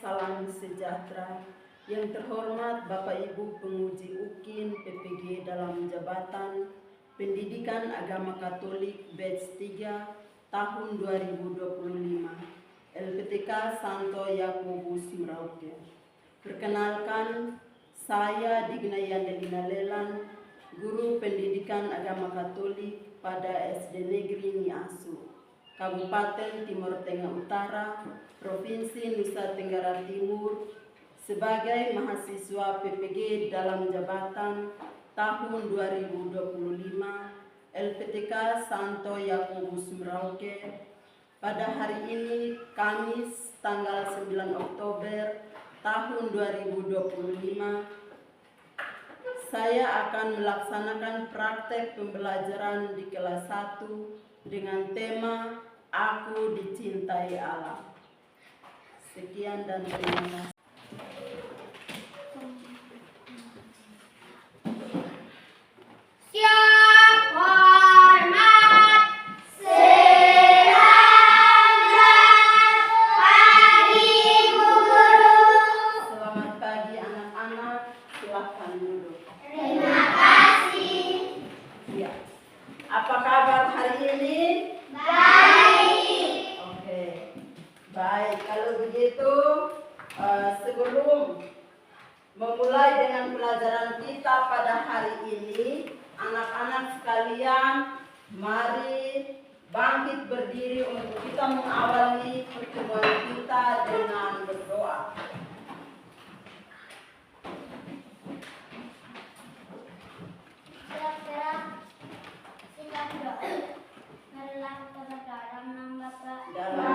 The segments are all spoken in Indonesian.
salam sejahtera. Yang terhormat Bapak Ibu penguji UKIN PPG dalam jabatan Pendidikan Agama Katolik batch 3 tahun 2025. LPTK Santo Yakobus Merauke. Perkenalkan, saya Digna Yandelina Lelan, Guru Pendidikan Agama Katolik pada SD Negeri Niasu, Kabupaten Timur Tengah Utara, Provinsi Nusa Tenggara Timur, sebagai mahasiswa PPG dalam jabatan tahun 2025 LPTK Santo Yakobus Merauke. Pada hari ini, Kamis tanggal 9 Oktober tahun 2025, saya akan melaksanakan praktek pembelajaran di kelas 1 dengan tema Aku Dicintai Allah. Sekian dan terima kasih. Sebelum memulai dengan pelajaran kita pada hari ini, anak-anak sekalian, mari bangkit berdiri untuk kita mengawali pertemuan kita dengan berdoa. Silakan doa. Marilah kita berdoa dalam nama Bapa, Bapa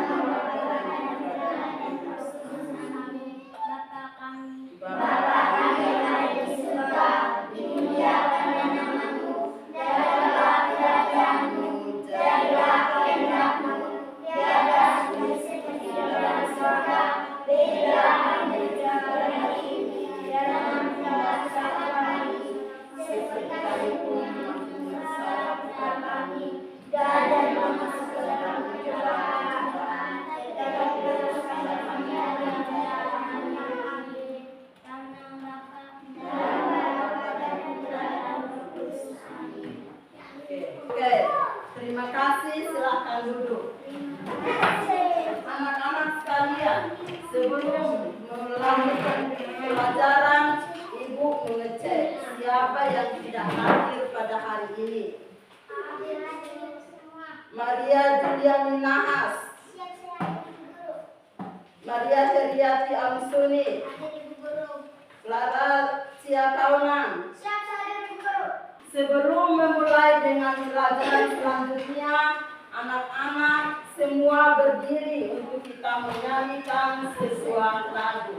kami yang ada di surga, dimuliakanlah namamu, jadilah kerajaanmu, jadilah kehendakmu, di atas bumi seperti di dalam surga. Berilah kami rezeki hari ini, dan ampunilah dosa kami, seperti kami pun mengampuni dosa kami, dan janganlah masuk ke dalam pencobaan, tetapi bebaskanlah kami dari yang jahat. Oke, terima kasih. Silakan duduk. Anak-anak sekalian, sebelum melanjutkan pelajaran, Ibu mengecek siapa yang tidak hadir pada hari ini. Maria Juliani Nahas, Maria Heriati Amsuni, Clara Ciakaunan. Sebelum memulai dengan pelajaran selanjutnya, anak-anak semua berdiri untuk kita menyanyikan sebuah lagu.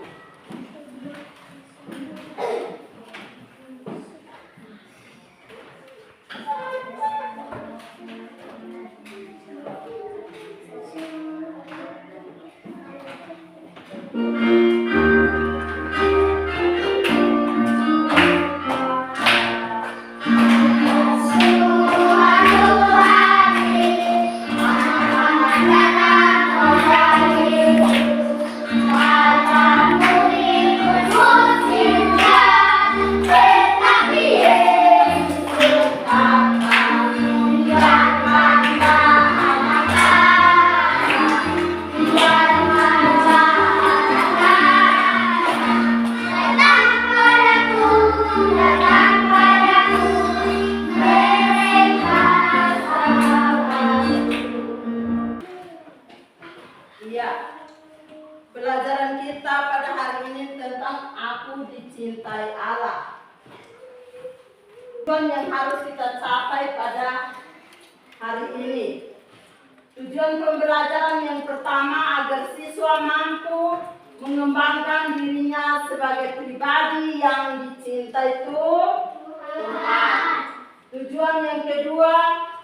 Pelajaran kita pada hari ini tentang Aku Dicintai Allah. Tujuan yang harus kita capai pada hari ini. Tujuan pembelajaran yang pertama agar siswa mampu mengembangkan dirinya sebagai pribadi yang dicintai Tuhan. Tujuan yang kedua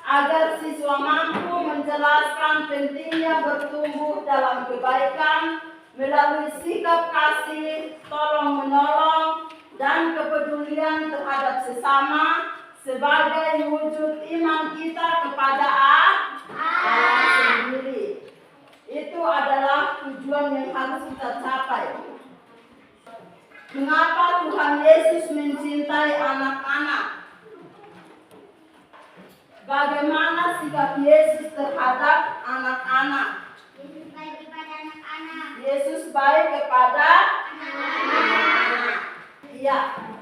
agar siswa mampu menjelaskan pentingnya bertumbuh dalam kebaikan melalui sikap kasih, tolong-menolong, dan kepedulian terhadap sesama sebagai wujud iman kita kepada Allah sendiri. Itu adalah tujuan tujuan yang harus kita capai. Mengapa Tuhan Yesus mencintai anak-anak? Bagaimana sikap Yesus terhadap anak-anak? Yesus baik kepada anak-anak. Yesus baik kepada anak-anak. Iya,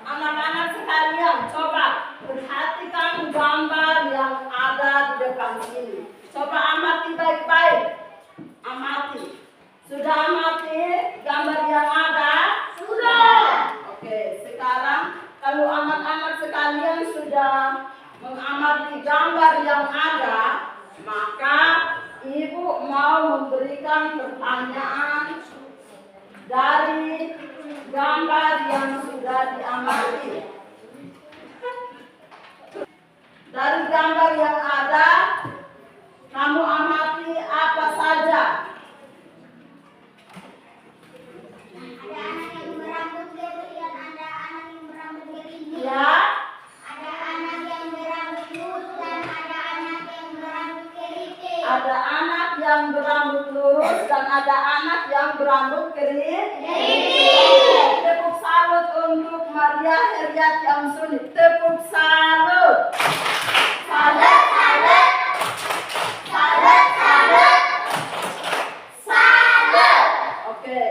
anak-anak sekalian, coba perhatikan gambar yang ada di depan sini. Coba amati baik-baik. Amati. Sudah amati gambar yang ada? Sudah. Oke, sekarang kalau anak-anak sekalian sudah mengamati gambar yang ada, maka ibu mau memberikan pertanyaan dari gambar yang sudah diamati. Dari gambar yang ada, kamu amati apa saja? Ada anak yang berambut gerian, ada anak yang berambut gerimis. Ya, Ada anak yang berambut lurus dan ada anak yang berambut keriting. ada anak yang berambut lurus dan ada anak yang berambut keriting. Tepuk salut untuk Maria Heriati Amsuni. Tepuk salut. Salut, salut. Salut, salut. Salut. Oke.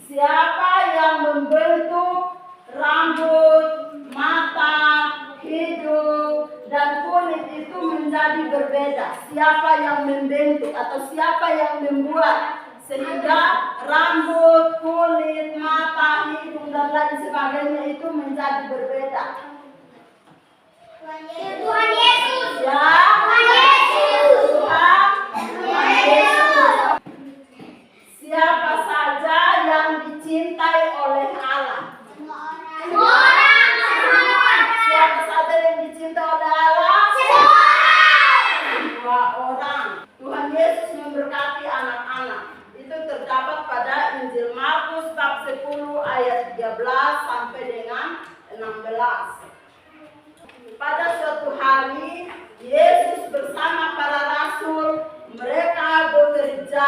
Siapa yang membentuk rambut, mata, hidung, dan kulit itu menjadi berbeda? Siapa yang membentuk atau siapa yang membuat sehingga rambut, kulit, mata, hidung, dan lain sebagainya itu menjadi berbeda? Tuhan Yesus. Ya, Tuhan Yesus. Tuhan Yesus. Siapa saja yang dicintai oleh Allah? Semua orang. Siapa saja yang dicintai oleh Allah? Semua orang. Tuhan Yesus memberkati anak-anak. Itu terdapat pada Injil Markus bab 10 ayat 13 sampai dengan 16. Pada suatu hari, Yesus bersama para rasul, mereka bekerja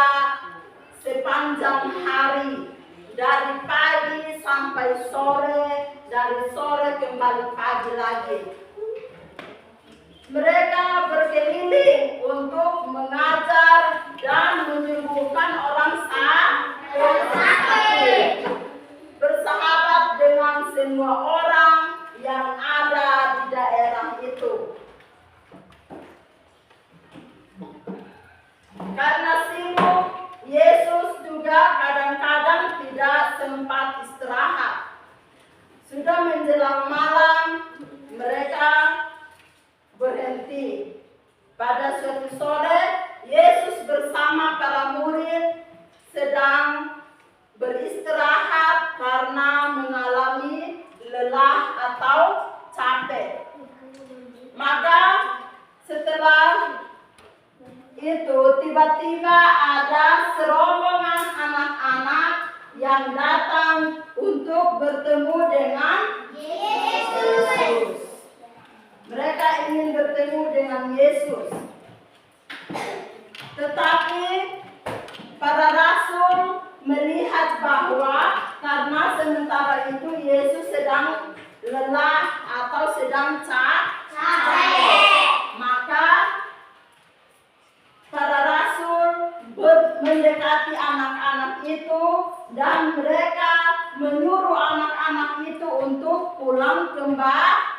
sepanjang hari, dari pagi sampai sore, dari sore kembali pagi lagi. Mereka berkeliling untuk mengajar dan menyembuhkan orang sakit, bersahabat dengan semua orang yang ada di daerah itu. Karena sibuk, Yesus juga kadang-kadang tidak sempat istirahat. Sudah menjelang malam, mereka berhenti. Pada suatu sore, Yesus bersama para murid sedang beristirahat karena mengalami lelah atau capek. Maka setelah itu tiba-tiba ada serombongan anak-anak yang datang untuk bertemu dengan Yesus. Mereka ingin bertemu dengan Yesus. Tetapi para rasul melihat bahwa karena sementara itu Yesus sedang lelah atau sedang capek, maka para rasul mendekati anak-anak itu dan mereka menyuruh anak-anak itu untuk pulang kembali.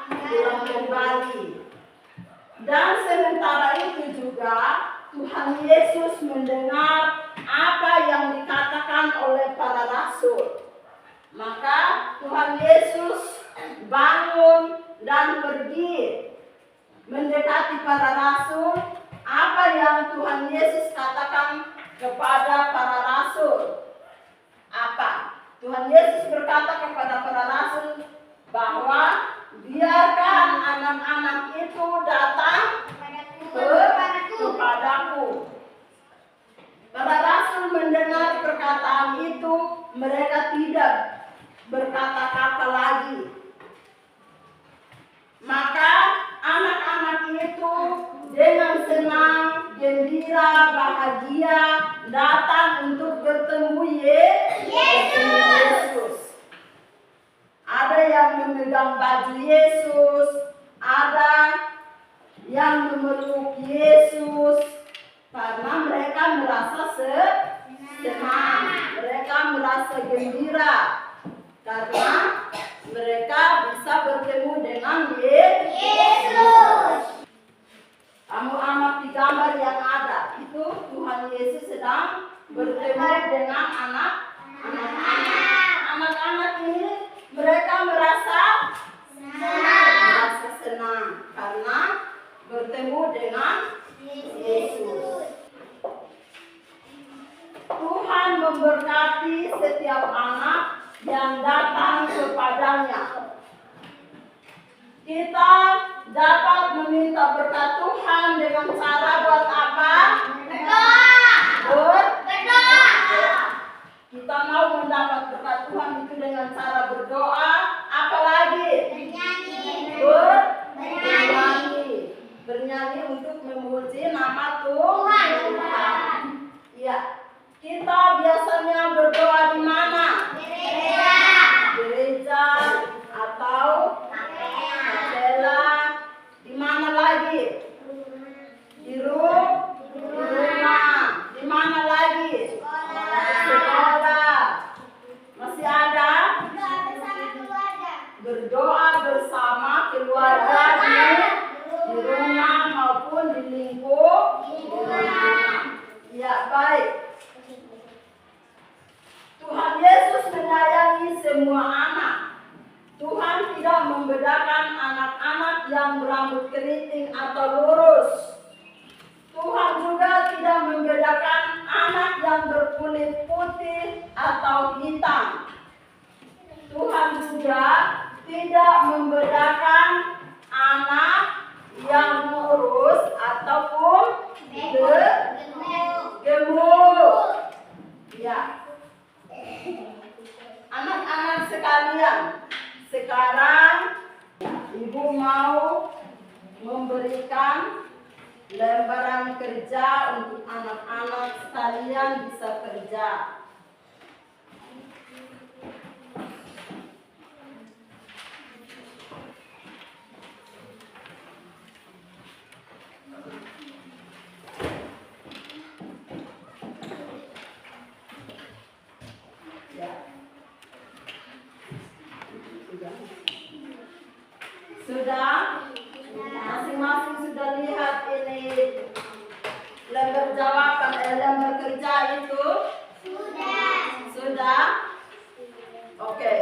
Dan sementara itu juga Tuhan Yesus mendengar apa yang dikatakan oleh para rasul. Maka Tuhan Yesus bangun dan pergi mendekati para rasul. Apa yang Tuhan Yesus katakan kepada para rasul? Apa? Tuhan Yesus berkata kepada para rasul bahwa biarkan anak-anak itu datang kepadaku. Para rasul mendengar perkataan itu, mereka tidak berkata-kata lagi. Maka anak-anak itu dengan senang, gembira, bahagia datang untuk bertemu Yesus. Ada yang memegang baju Yesus, ada yang memeluk Yesus, karena mereka merasa senang, mereka merasa gembira, karena mereka bisa bertemu dengan Yesus. Kamu amati gambar yang ada, itu Tuhan Yesus sedang bertemu dengan anak-anak ini. Mereka merasa senang karena bertemu dengan Yesus. Tuhan memberkati setiap anak yang datang kepadanya. Kita dapat meminta berkat Tuhan dengan cara buat apa? Berdoa. Kita mau mendapat berkat Tuhan itu dengan cara berdoa. Apalagi? Bernyanyi untuk memuji nama Tuhan. Ya, kita biasanya berdoa di mana? Gereja atau kapela. Di mana lagi? Di rumah. Di mana lagi? Sekolah. Masih ada? Berdoa bersama keluarga di rumah maupun di lingkup rumah. Ya, baik. Tuhan Yesus menyayangi semua anak. Tuhan tidak membedakan anak-anak yang berambut keriting atau lurus. Tuhan juga tidak membedakan anak yang berkulit putih atau hitam. Tuhan juga tidak membedakan anak yang lurus ataupun gemuk. Ya. Anak-anak sekalian, sekarang Ibu mau memberikan lembaran kerja untuk anak-anak sekalian bisa kerja. Sudah? Masing-masing sudah lihat ini lembar jawaban, lembar kerja itu? Sudah? Oke.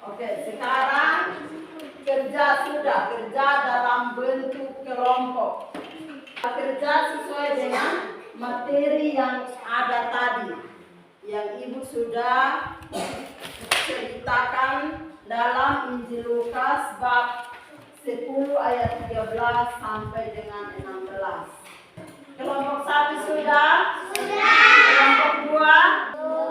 Oke, sekarang kerja sudah, kerja dalam bentuk kelompok. Kerja sesuai dengan materi yang ada tadi, yang Ibu sudah ceritakan dalam Injil Lukas bab 10 ayat 13 sampai dengan 16. Kelompok 1 sudah? Kelompok 2?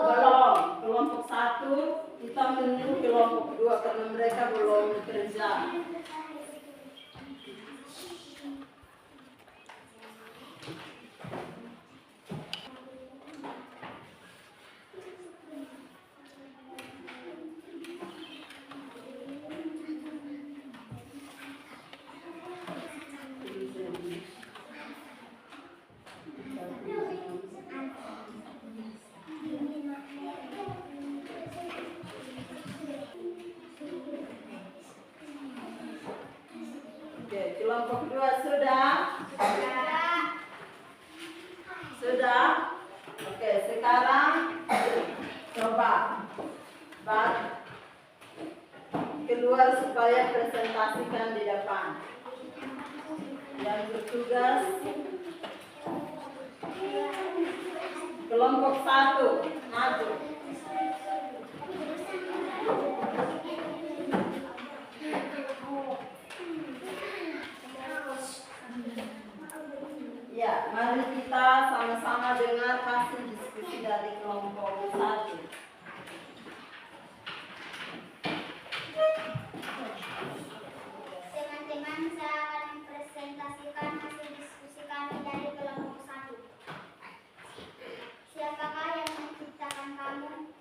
Belum. Kelompok 1 kita menunggu kelompok 2 karena mereka belum kerja. Oke, kelompok 2 sudah? Sudah? Oke, sekarang coba keluar supaya presentasikan di depan. Yang bertugas kelompok 1, maju. Ya, mari kita sama-sama dengar hasil diskusi dari kelompok 1. sekarang saya akan mempresentasikan hasil diskusi kami dari kelompok 1. Siapakah yang menciptakan kamu?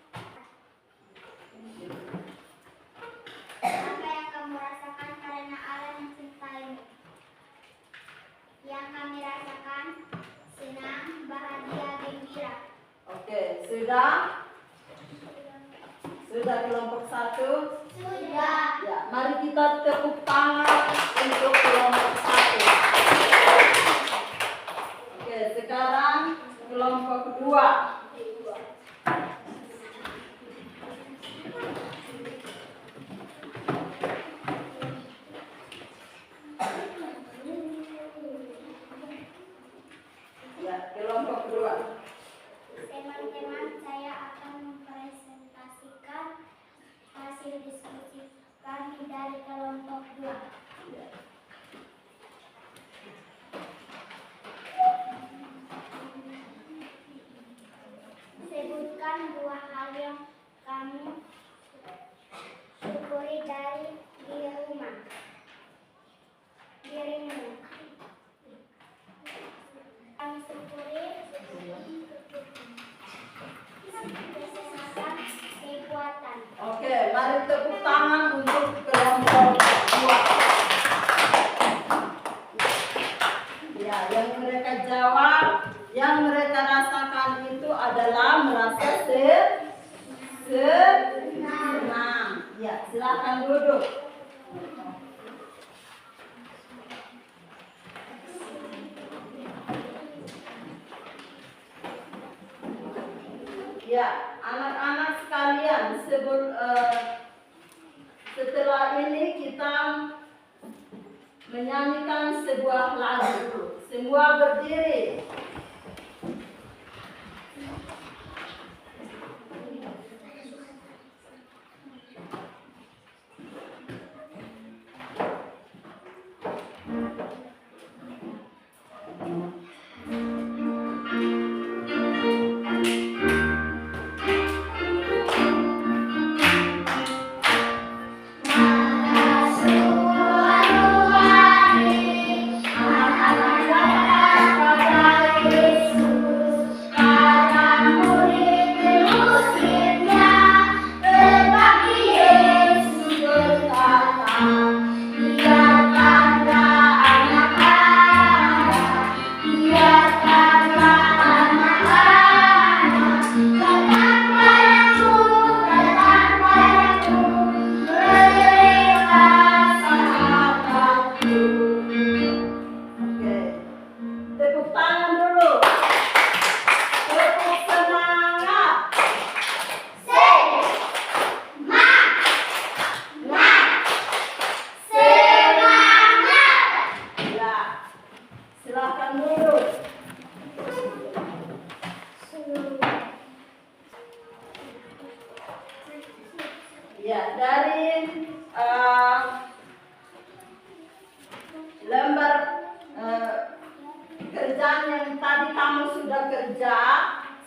Apa yang kamu rasakan karena Allah mencintaimu? Yang kami rasakan senang, bahagia, gembira. Oke, sudah? Sudah kelompok 1? Sudah. Ya, mari kita tepuk tangan untuk kelompok 1. Oke, sekarang kelompok 2. Ya, kelompok 2. Teman-teman, saya akan mempresentasikan hasil diskusi kami dari kelompok 2. Sebutkan 2 hal yang kamu syukuri dari dirimu. Kami syukuri kesehatan, kekuatan. Oke, mari tepuk tangan untuk kelompok 2. Ya, yang mereka jawab, yang mereka rasakan itu adalah merasa senang. Ya, silakan duduk. Ya, anak-anak sekalian, setelah ini kita menyanyikan sebuah lagu. Semua berdiri. Ya, dari lembar kerjaan yang tadi kamu sudah kerja,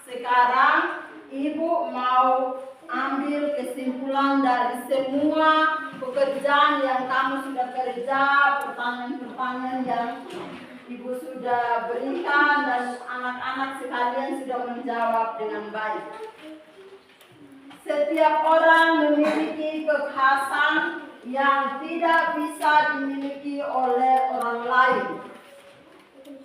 sekarang Ibu mau ambil kesimpulan dari semua pekerjaan yang kamu sudah kerja, pertanyaan-pertanyaan yang Ibu sudah berikan dan anak-anak sekalian sudah menjawab dengan baik. Setiap orang memiliki kekhasan yang tidak bisa dimiliki oleh orang lain.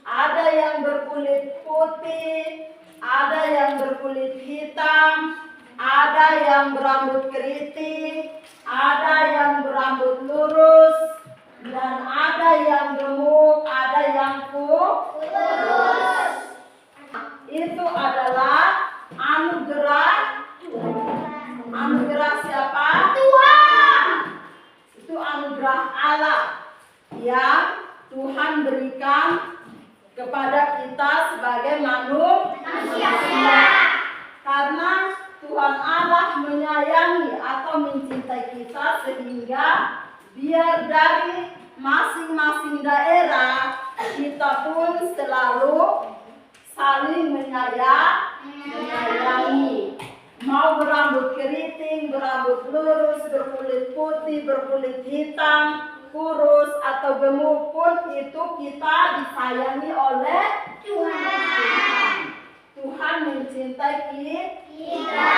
Ada yang berkulit putih, ada yang berkulit hitam, ada yang berambut keriting, ada yang berambut lurus, dan ada yang gemuk, ada yang kurus. Itu adalah anugerah. Anugerah siapa? Tuhan. Itu anugerah Allah yang Tuhan berikan kepada kita sebagai manusia. Karena Tuhan Allah menyayangi atau mencintai kita sehingga biar dari masing-masing daerah kita pun selalu saling menyayangi. Mau berambut keriting, berambut lurus, berkulit putih, berkulit hitam, kurus atau gemuk pun itu kita disayangi oleh Tuhan. Tuhan mencintai Kita.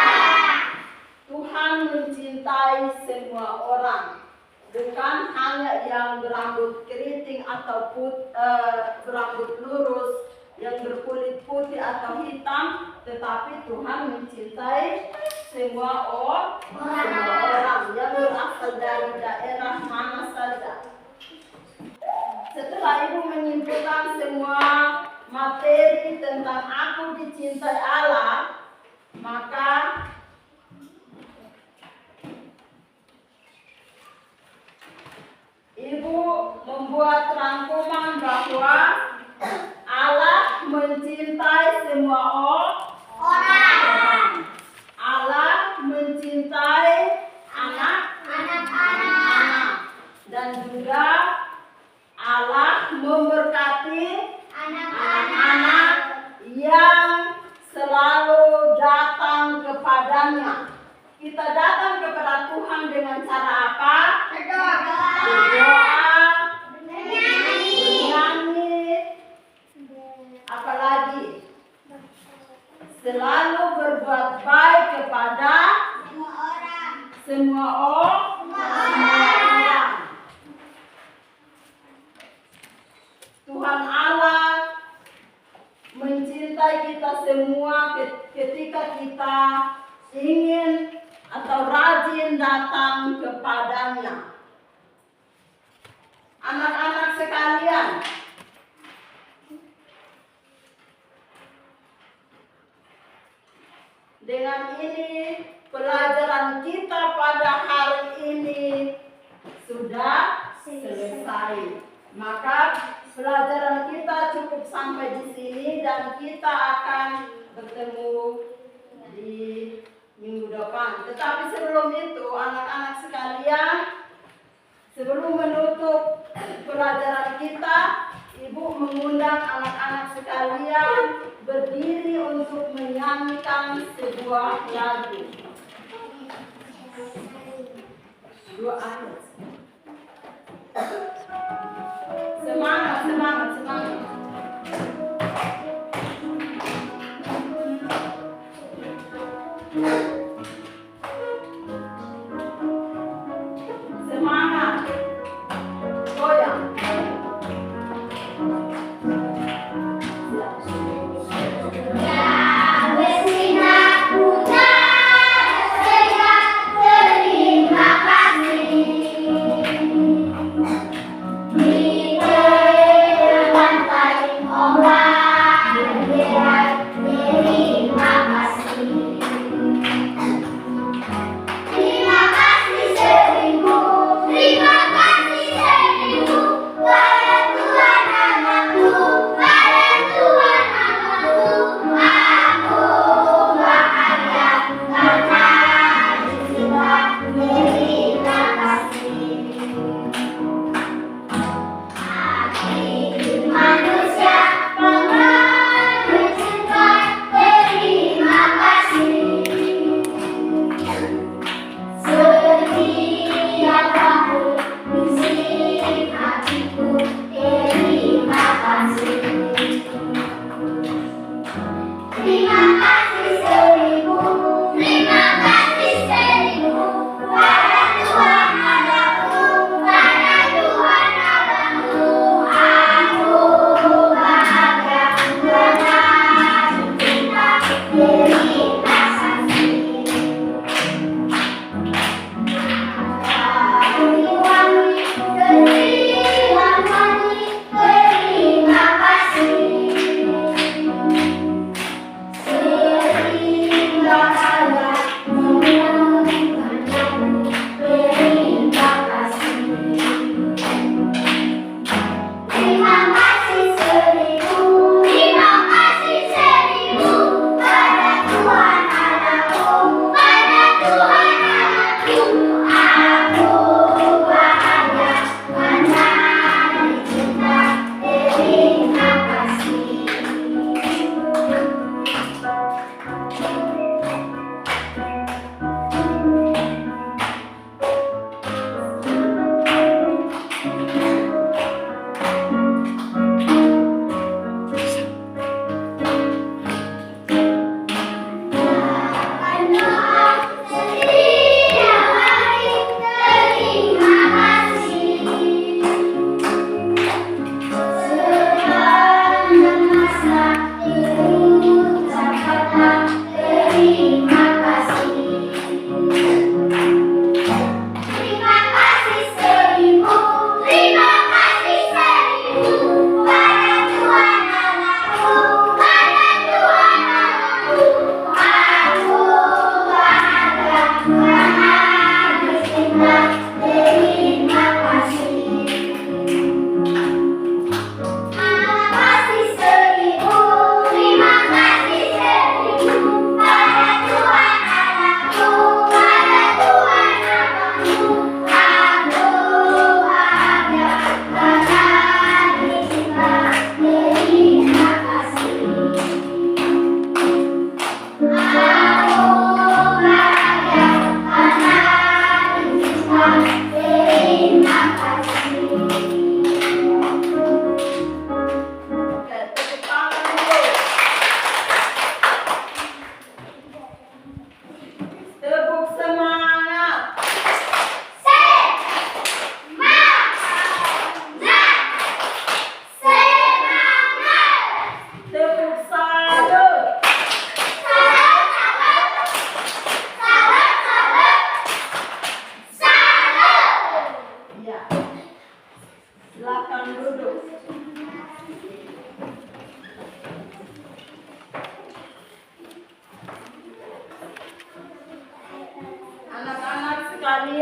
Tuhan mencintai semua orang, bukan hanya yang berambut keriting atau berambut lurus, yang berkulit putih atau hitam, tetapi Tuhan mencintai semua orang yang berasal dari daerah mana saja. Setelah Ibu menyimpulkan semua materi tentang aku dicintai Allah, maka Ibu membuat rangkuman bahwa Allah mencintai semua orang. Allah mencintai anak-anak. Dan juga Allah memberkati anak-anak yang selalu datang kepadanya. Kita datang kepada Tuhan dengan cara apa? Berdoa, bernyanyi, apalagi selalu berbuat baik kepada semua orang. Tuhan Allah mencintai kita semua ketika kita ingin atau rajin datang kepadanya. Anak-anak sekalian, dengan ini pelajaran kita pada hari ini sudah selesai. Maka pelajaran kita cukup sampai di sini dan kita akan bertemu di minggu depan. Tetapi sebelum itu, anak-anak sekalian, sebelum menutup pelajaran kita, Ibu mengundang anak-anak sekalian berdiri untuk menyanyikan sebuah lagu. 2 ayat. Semangat, semangat, semangat. Semangat. Goyang.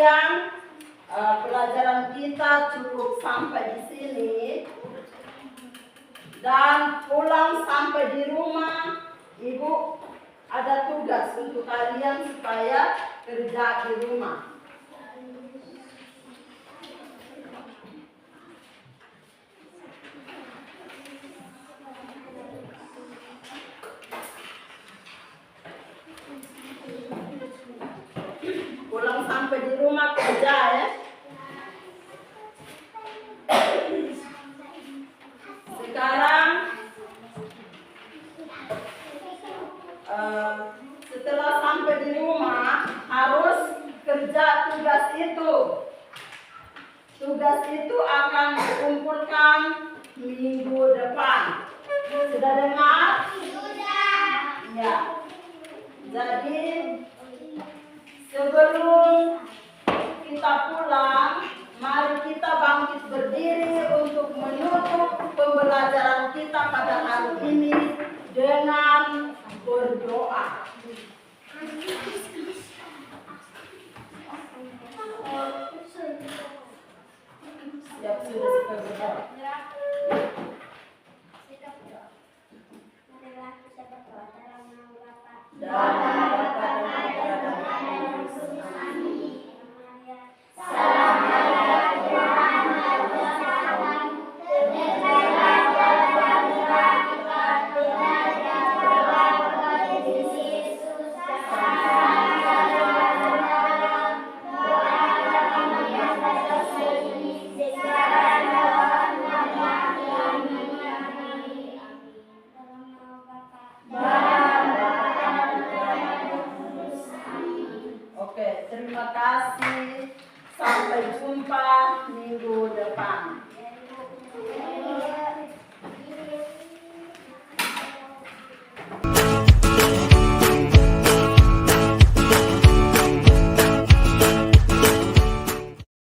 sekalian, pelajaran kita cukup sampai di sini. Dan pulang sampai di rumah, Ibu ada tugas untuk kalian supaya kerja di rumah. Pulang sampai di rumah kerja ya. Sekarang setelah sampai di rumah harus kerja tugas itu. Tugas itu akan dikumpulkan minggu depan. Sudah dengar? Sudah. Ya. Jadi sebelum kita pulang, mari kita bangkit berdiri untuk menutup pembelajaran kita pada hari ini dengan berdoa. Siap sudah supaya berdoa. Marilah kita berdoa dalam nama Bapa Dan oke, terima kasih. Sampai jumpa minggu depan.